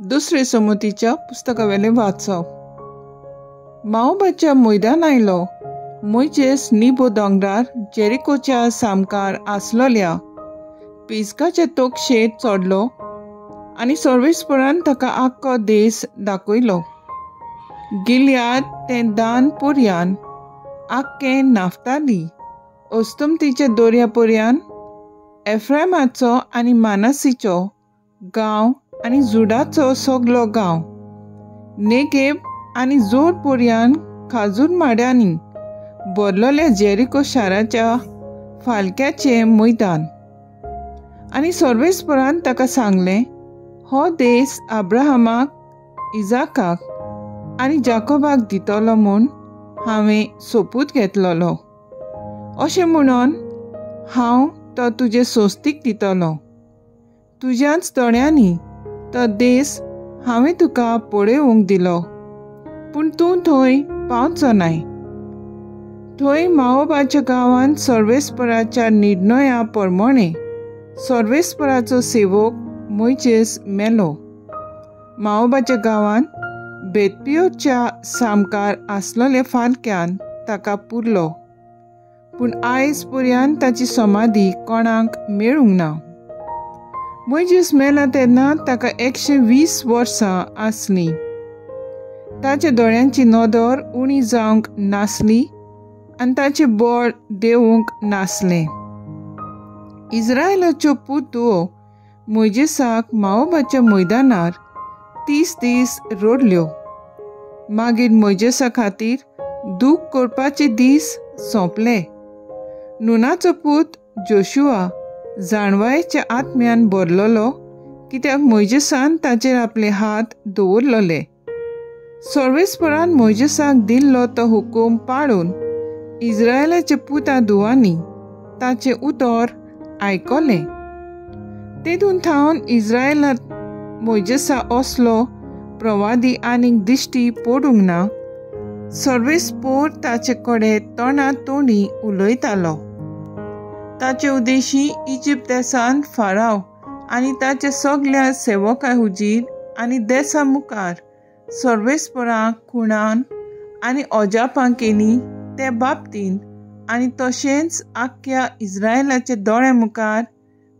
दुसरे समोतीच्या पुस्तकावेले वाचप. माओबाच्या मैदान आयलो. मोइजेस निबो दोंगरार जेरिकोच्या सामकार आसलोल्या पिस्गाच्या तोकशेर चडलो आनी सर्वेस्परान ताका आख्खो देश दाखयलो. गिलियाद तें दान पर्यान, आख्खें नाफ्ताली, ओस्तुमतीच्या दर्या पर्यान, एफ्रेमाचो आनी मानासीचो गांव आनी जुडाचो सगलो गांव, नेगेब आनी जोर पर्यान खाजूर माड्यांनी भरलोल्या जेरिको शाराच्या फालक्याचे मैदान. आनी सर्वेस्परान ताका सांगलें, हो देश अब्राहमाक, इजाकाक आनी जाकोबाक दितलो म्हूण हांवें सोपूत घेतलोलो. अशें म्हणून हांव तो तुजे सोस्तीक दितलो. तुज्याच दोळ्यांनी तो देश हांवें तुका पळोवंक दिलो, पूण तूं थंय पावचो नाय. थंय माओबाच्या गांवांत सर्वेस्पराच्या निर्णया प्रमाणे सर्वेस्पराचो सेवक मोइजेस मेलो. माओबाच्या गांवांत बेतपियोरच्या सामकार आसलोल्या फालक्यान ताका पुरलो, पूण आयज पर्यंत ताची समाधी कोणाक मेळूंक ना. मोइजेस मेला तेन्ना ताका 120 वर्सां आसलीं. ताच्या दोळ्यांची नदर उणी जावंक नासली आनी ताचें बळ देंवूंक नासलें. इस्रायलाच्यो पुतुओ मोइजेसाक माओबाच्या मैदानार 30 दीस रोडल्यो. मागीर मोइजेसा खातीर दूख करपाचे दीस सोंपले. नूनाचो पूत जोशुआ जाणवायेच्या आत्म्यान भरलोलो, कित्याक मोइजेसान ताचेर आपले हात दवरलोले. सर्वेस्परान मोइजेसाक दिल्लो तो हुकूम पाळून इस्रायलाच्या पुता धुवांनी ताचें उतर आयकलें. तेतून थावन इस्रायलांत मोइजेसा असलो प्रवादी आनीक दिश्टी पडूंक ना. सर्वेस्पोर ताचे कडेन तोंडा तोंडी उलयतालो. ताचे उदेशी इजिप्त देशांत फाराव आनी ताच्या सगळ्या सेवकां हुजीर आनी देशा मुखार सर्वेस्परांक खुणान आनी अजापां केलीं ते बाबतींत, आनी तशेंच आख्ख्या इस्रायलाच्या दोळ्यां मुखार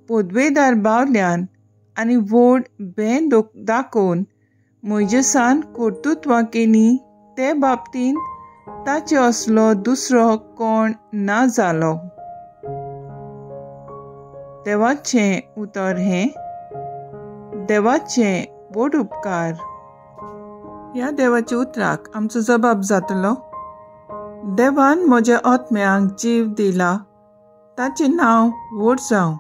पोदवेदार बावल्यान आनी व्हड भें दाखोवन मोइजेसान कर्तुत्वां केलीं ते बाबतींत ताचे असलो दुसरो कोण ना जालो. देवाचें उतर हें. देवाचें व्हड उपकार. ह्या देवाच्या उतराक आमचो जबाब जातलो, देवान म्हज्या आत्म्याक जीव दिला, ताचें नांव व्हड जावं.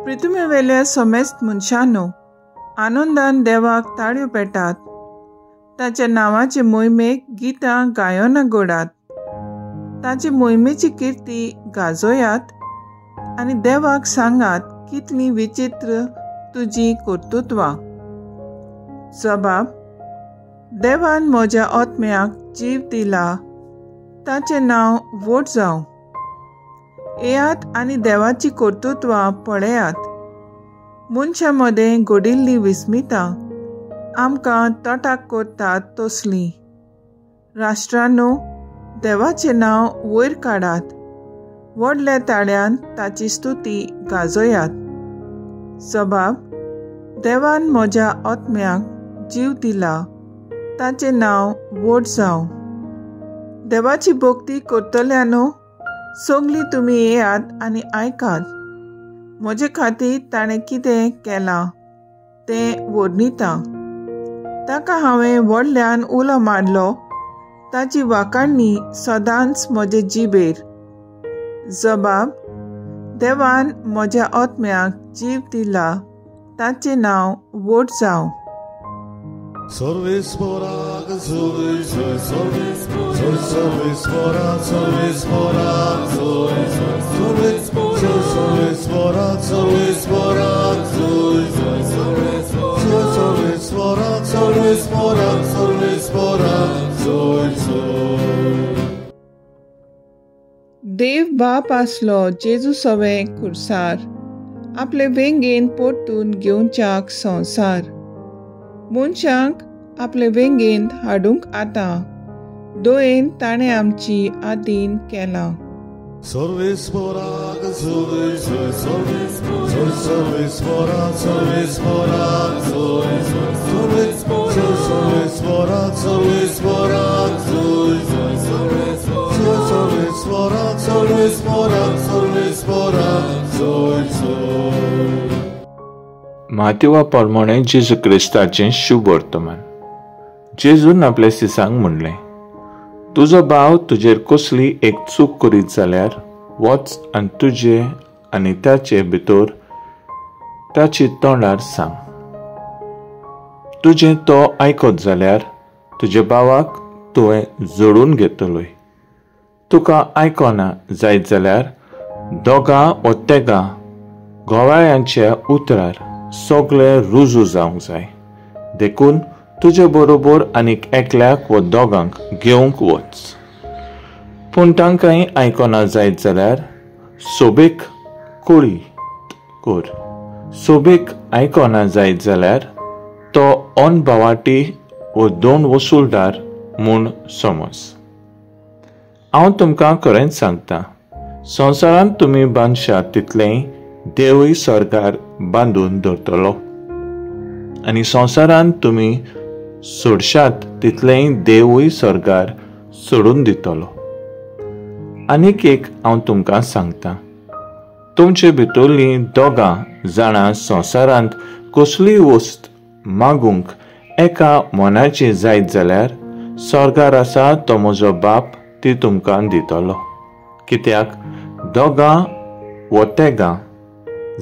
पृथ्वीवेल्या समेस्त मनशांनो, आनंदान देवाक ताळयो पेटात. ताच्या नांवाचे मोहिमेक गितां गायनां घोडात. ताचे मोहिमेची किर्ती गाजोयात आनी देवाक सांगात कितलीं विचित्र तुजी कर्तुत्वां. जबाब. देवान म्हज्या आत्म्याक जीव दिला, ताचें नांव व्हड जावं. येयात आनी देवाची कर्तुत्वां पळयात. मनशां मदें घडिल्लीं विस्मितां आमकां तटाक करतात तसलीं. राष्ट्रांनो, देवाचें नांव वयर काडात. व्हडल्या ताळ्यान ताची स्तुती गाजोयात. जबाब. देवान म्हज्या आत्म्याक जीव दिला, ताचें नांव व्हड जावं. देवाची भक्ती करतल्यांनो, सगळीं तुमी येयात आनी आयकात. म्हजे खातीर ताणें कितें केलां तें वर्णितां. ताका हांवें व्हडल्यान उलो मारलो, ताची वाखाणणी सदांच म्हजे जिबेर. जबाब. देवान म्हज्या आत्म्याक जीव दिला, ताचें नांव व्हड जावं. सर्वेस्पराक जोय जोय, सर्वेस्पराक सर्वेस्पराक जोय जोय, सर्वेस्पराक सर्वेस्पराक जोय जोय, सर्वेस्पराक सर्वेस्पराक सर्वेस्पराक जोय जोय. देव बाप आसलो जेजू सवें खुर्सार, आपले वेंगेन परतून घेवच्याक संवसार. मनशांक आपले वेंगेंत हाडूंक आतां दोयेन ताणें आमची आदीन केलां. Sorvisporak, sorvisporak, sorvisporak, sorvisporak, sorvisporak, माथेवा प्रमाणे जेजू क्रिस्ताचें शुभ वर्तमान. जेजून आपल्या सिसांक म्हणलें, तुजो भाव तुजेर कसली एक चूक करीत जाल्यार वच आनी तुजे आनी ताचे भितर ताची तोंडार सांग. तुजें तो आयकत जाल्यार तुज्या भावाक तुवें जोडून घेतलोय. तुका आयकना जायत जाल्यार दोगां वा तेगां घोवाळ्यांच्या उतरार सगळे रुजू जावंक जाय. देखून तुजे बरोबर आनीक एकल्याक वा दोगांक घेवंक वच. पूण तांकांय आयकना जायत जाल्यार सोबेक कोळी कर. सोबेक आयकना जायत जाल्यार तो भावाटी वा 2 वसूलदार म्हूण समज. हांव तुमकां खरेंच सांगतां, संवसारांत तुमी बांदशात तितलें देवूय स्वर्गार बांदून दवरतलो, आनी संवसारांत तुमी सोडशात तितलें देवूय स्वर्गार सोडून दितलो. आनीक एक हांव तुमकां सांगतां, तुमचे भितरलीं दोगां जाणां संवसारांत कसलीय वस्त मागूंक एका मनाची जायत जाल्यार स्वर्गार आसा तो म्हजो बाप ती तुमकां दितलो. कित्याक दोगां वा तेगां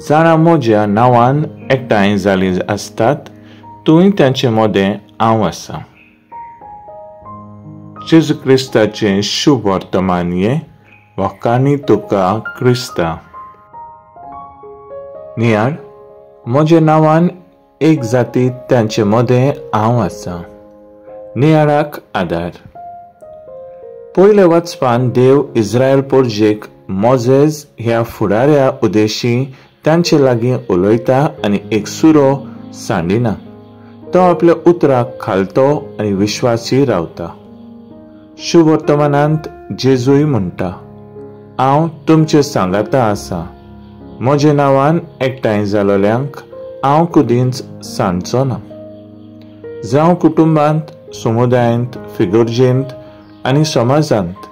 जाणां म्हज्या नांवान एकठांय जालीं आसतात थंय तांचे मदें हांव आसा. जेजू क्रिस्ताचें शुभ वर्तमान हें वखाणी तुका क्रिस्ता. नियाळ, म्हज्या नांवान एक जाती तांचे मदें हांव आसा. नियाळाक आदार. पयले वचपान देव इस्रायल पोरजेक मोजेज ह्या फुडाऱ्या उद्देशी तांचे लागीं उलयता आनी एक सुरो सांडिना. तो आपल्या उतराक खालतो आनी विश्वासी रावता. शुभ वर्तमानांत जेजूय म्हणटा, हांव तुमचे सांगाता आसा. म्हज्या नांवान एकठांय जालोल्यांक हांव कधीच सांडचो ना. जावं कुटुंबांत, समुदायांत, फिगोर्जेंत आनी समाजांत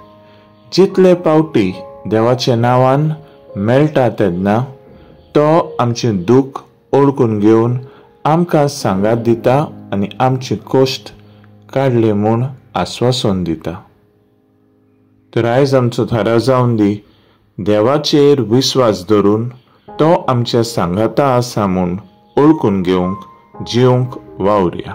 जितले पावटी देवाच्या नांवान मेळटा तेन्ना तो आमचें दूख ओळखून घेवन आमकां सांगात दिता आनी आमचे कश्ट काडले म्हूण आस्वासन दिता. तर आयज आमचो थाराव जावन दी, देवाचेर विस्वास धरून तो आमच्या सांगाता आसा म्हूण ओळखून घेवंक जिवंक वावुरया.